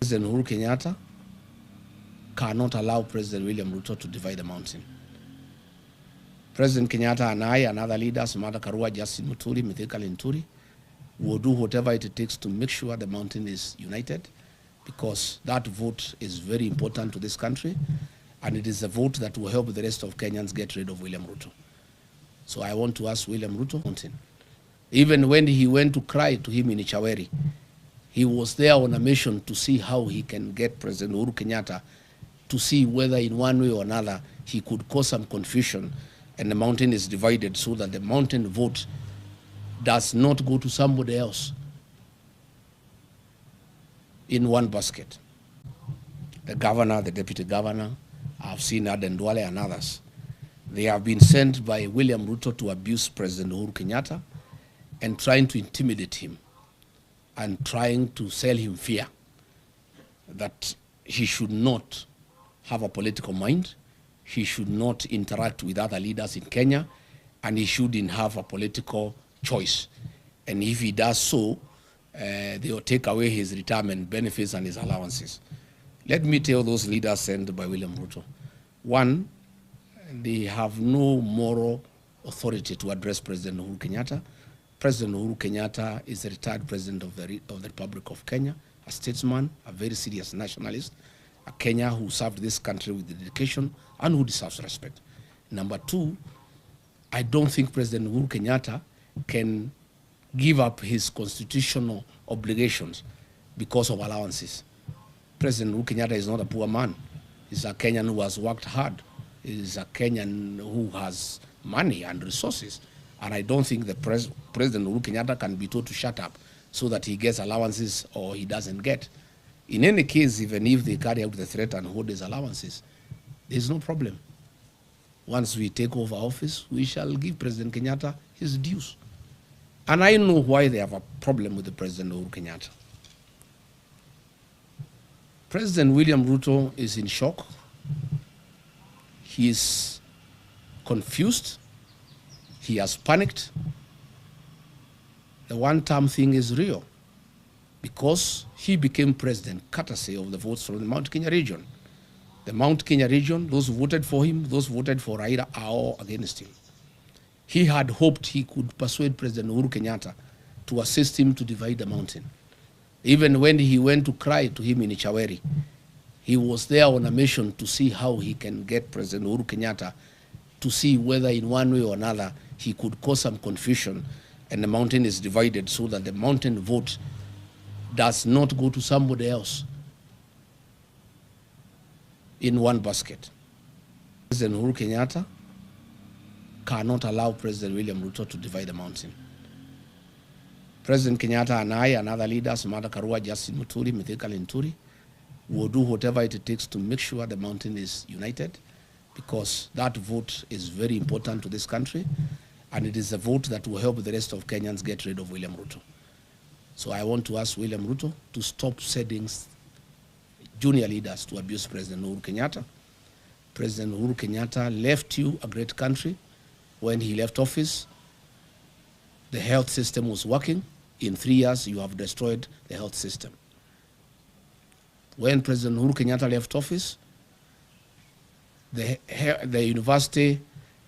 President Uhuru Kenyatta cannot allow President William Ruto to divide the mountain. President Kenyatta and I and other leaders, Martha Karua, Justin Muturi, Mithika Linturi, will do whatever it takes to make sure the mountain is united, because that vote is very important to this country, and it is a vote that will help the rest of Kenyans get rid of William Ruto. So I want to ask William Ruto, even when he went to cry to him in Ichaweri, he was there on a mission to see how he can get President Uhuru Kenyatta to see whether in one way or another he could cause some confusion and the mountain is divided, so that the mountain vote does not go to somebody else in one basket. The governor, the deputy governor, I've seen Aden Duale and others. They have been sent by William Ruto to abuse President Uhuru Kenyatta and trying to intimidate him and trying to sell him fear that he should not have a political mind, he should not interact with other leaders in Kenya, and he shouldn't have a political choice. And if he does so, they will take away his retirement benefits and his allowances. Let me tell those leaders sent by William Ruto. One, they have no moral authority to address President Uhuru Kenyatta. President Uhuru Kenyatta is a retired president of the Republic of Kenya, a statesman, a very serious nationalist, a Kenya who served this country with dedication and who deserves respect. Number two, I don't think President Uhuru Kenyatta can give up his constitutional obligations because of allowances. President Uhuru Kenyatta is not a poor man. He's a Kenyan who has worked hard. He's a Kenyan who has money and resources. And I don't think the President Uhuru Kenyatta can be told to shut up so that he gets allowances or he doesn't get. In any case, even if they carry out the threat and hold his allowances, there's no problem. Once we take over office, we shall give President Kenyatta his dues. And I know why they have a problem with the President Uhuru Kenyatta. President William Ruto is in shock. He is confused. He has panicked. The one-term thing is real because he became president courtesy of the votes from the Mount Kenya region. The Mount Kenya region, those who voted for him, those who voted for Raila are all against him. He had hoped he could persuade President Uhuru Kenyatta to assist him to divide the mountain. Even when he went to cry to him in Ichaweri, he was there on a mission to see how he can get President Uhuru Kenyatta to see whether in one way or another he could cause some confusion and the mountain is divided, so that the mountain vote does not go to somebody else in one basket. President Uhuru Kenyatta cannot allow President William Ruto to divide the mountain. President Kenyatta and I and other leaders, Martha Karua, Justin Muturi, Mithika Linturi, will do whatever it takes to make sure the mountain is united, because that vote is very important to this country, and it is a vote that will help the rest of Kenyans get rid of William Ruto. So I want to ask William Ruto to stop sending junior leaders to abuse President Uhuru Kenyatta. President Uhuru Kenyatta left you a great country. When he left office, the health system was working. In 3 years, you have destroyed the health system. When President Uhuru Kenyatta left office, the university,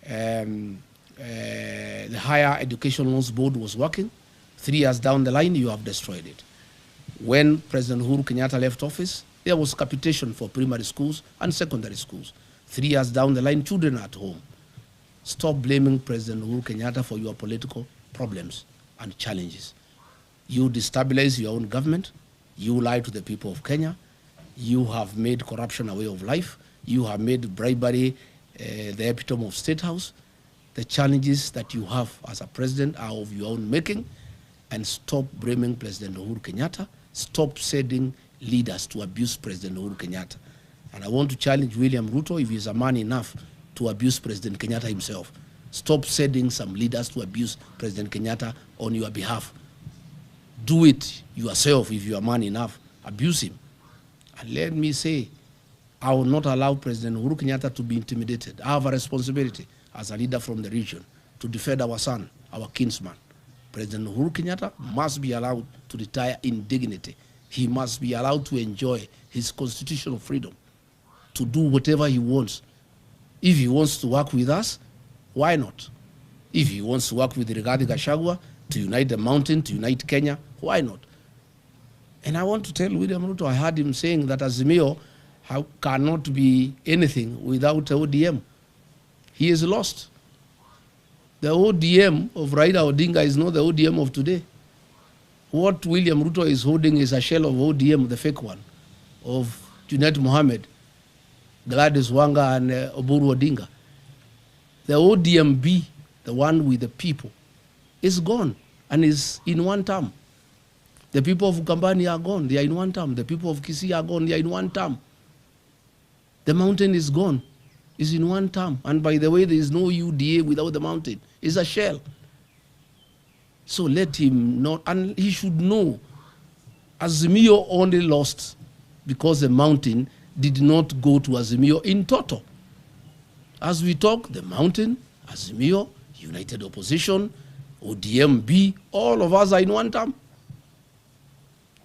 the Higher Education Loans Board was working. 3 years down the line, you have destroyed it. When President Uhuru Kenyatta left office, there was capitation for primary schools and secondary schools. 3 years down the line, children are at home. Stop blaming President Uhuru Kenyatta for your political problems and challenges. You destabilize your own government. You lie to the people of Kenya. You have made corruption a way of life. You have made bribery the epitome of State House. The challenges that you have as a president are of your own making. And stop blaming President Uhuru Kenyatta. Stop sending leaders to abuse President Uhuru Kenyatta. And I want to challenge William Ruto, if he's a man enough to abuse President Kenyatta himself. Stop sending some leaders to abuse President Kenyatta on your behalf. Do it yourself if you are man enough. Abuse him. And let me say, I will not allow President Uhuru Kenyatta to be intimidated. I have a responsibility as a leader from the region to defend our son, our kinsman. President Uhuru Kenyatta must be allowed to retire in dignity. He must be allowed to enjoy his constitutional freedom to do whatever he wants. If he wants to work with us, why not? If he wants to work with Rigathi Gachagua to unite the mountain, to unite Kenya, why not? And I want to tell William Ruto, I heard him saying that Azimio cannot be anything without ODM. He is lost. The ODM of Raila Odinga is not the ODM of today. What William Ruto is holding is a shell of ODM, the fake one, of Junet Mohammed, Gladys Wanga, and Uhuru Odinga. The ODMB, the one with the people, is gone and is in one term. The people of Ukambani are gone, they are in one term. The people of Kisii are gone, they are in one term. The mountain is gone, is in one term. And by the way, there is no UDA without the mountain. It's a shell. So let him not, and he should know, Azimio only lost because the mountain did not go to Azimio in total. As we talk, the mountain, Azimio, United Opposition, ODMB, all of us are in one term.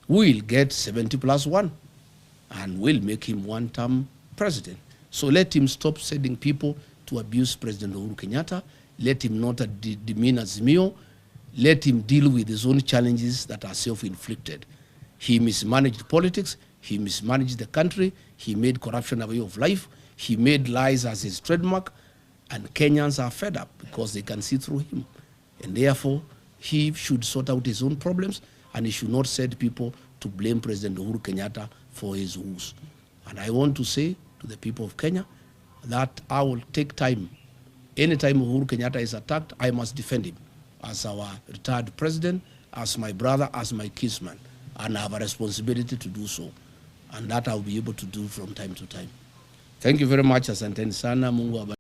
We'll get 70+1 and we'll make him one-term president. So let him stop sending people to abuse President Uhuru Kenyatta. Let him not demean Azimio. Let him deal with his own challenges that are self-inflicted. He mismanaged politics. He mismanaged the country. He made corruption a way of life. He made lies as his trademark. And Kenyans are fed up because they can see through him. And therefore, he should sort out his own problems, and he should not send people to blame President Uhuru Kenyatta for his woes. And I want to say to the people of Kenya that I will take time. Anytime Uhuru Kenyatta is attacked, I must defend him as our retired president, as my brother, as my kinsman. And I have a responsibility to do so. And that I'll be able to do from time to time. Thank you very much. Asanteni sana. Mungu